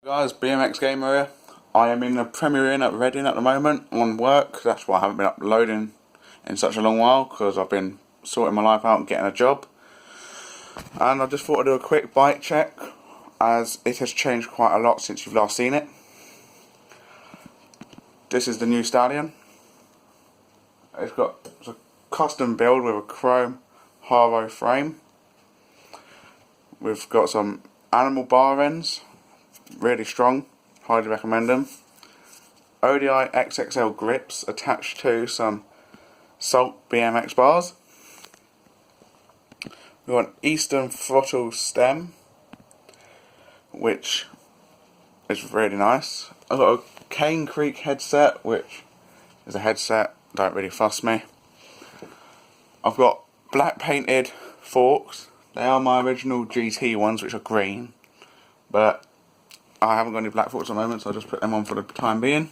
Guys, BMX Gamer here. I am in the Premier Inn at Reading at the moment on work. That's why I haven't been uploading in such a long while, because I've been sorting my life out and getting a job. And I just thought I'd do a quick bike check, as it has changed quite a lot since you've last seen it. This is the new Stallion. It's a custom build with a chrome Haro frame. We've got some animal bar ends, really strong, highly recommend them. ODI XXL grips attached to some Salt BMX bars. We've got an Eastern throttle stem, which is really nice. I've got a Cane Creek headset, which is a headset, don't really fuss me. I've got black painted forks. They are my original GT ones, which are green, but I haven't got any black forks at the moment, so I'll just put them on for the time being.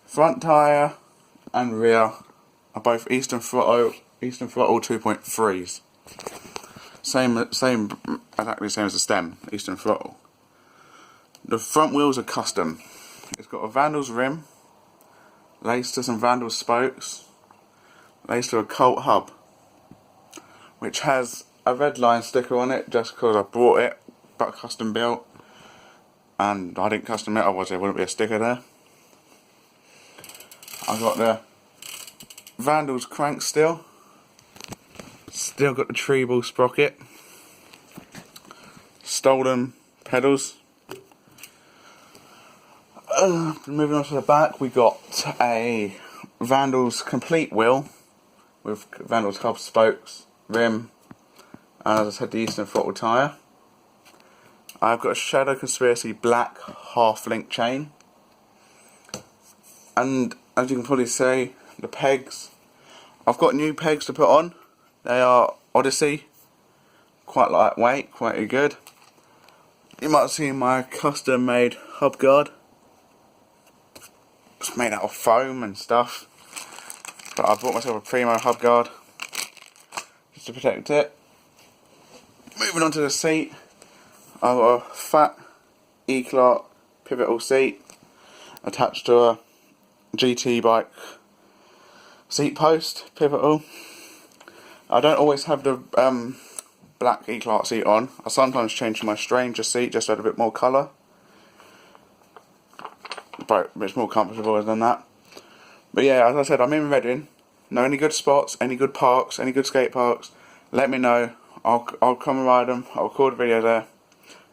Front tyre and rear are both Eastern throttle 2.3s. Exactly the same as the stem, Eastern throttle. The front wheels are custom. It's got a Vandals rim, laced to some Vandals spokes, laced to a Colt hub, which has a red line sticker on it just because I bought it, but custom built, and I didn't custom it, otherwise there wouldn't be a sticker there. I've got the Vandals crank still got the tree ball sprocket, stolen pedals. Moving on to the back, we got a Vandals complete wheel with Vandals hub spokes, rim, and as I said, the Eastern throttle tyre. I've got a Shadow Conspiracy black half-link chain, and as you can probably see, the pegs, I've got new pegs to put on. They are Odyssey, quite lightweight, quite good. You might have seen my custom made hub guard. It's made out of foam and stuff, but I bought myself a Primo hub guard just to protect it. Moving on to the seat, I've got a fat E-Clark pivotal seat attached to a GT bike seat post, pivotal. I don't always have the black E-Clark seat on. I sometimes change to my Stranger seat just to add a bit more colour, but it's more comfortable than that. But yeah, as I said, I'm in Reading. Know any good spots, any good parks, any good skate parks, let me know. I'll come and ride them. I'll record a video there,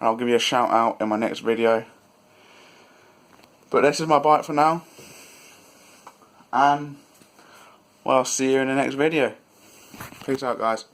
and I'll give you a shout out in my next video. But this is my bike for now, and well, I'll see you in the next video. Peace out, guys.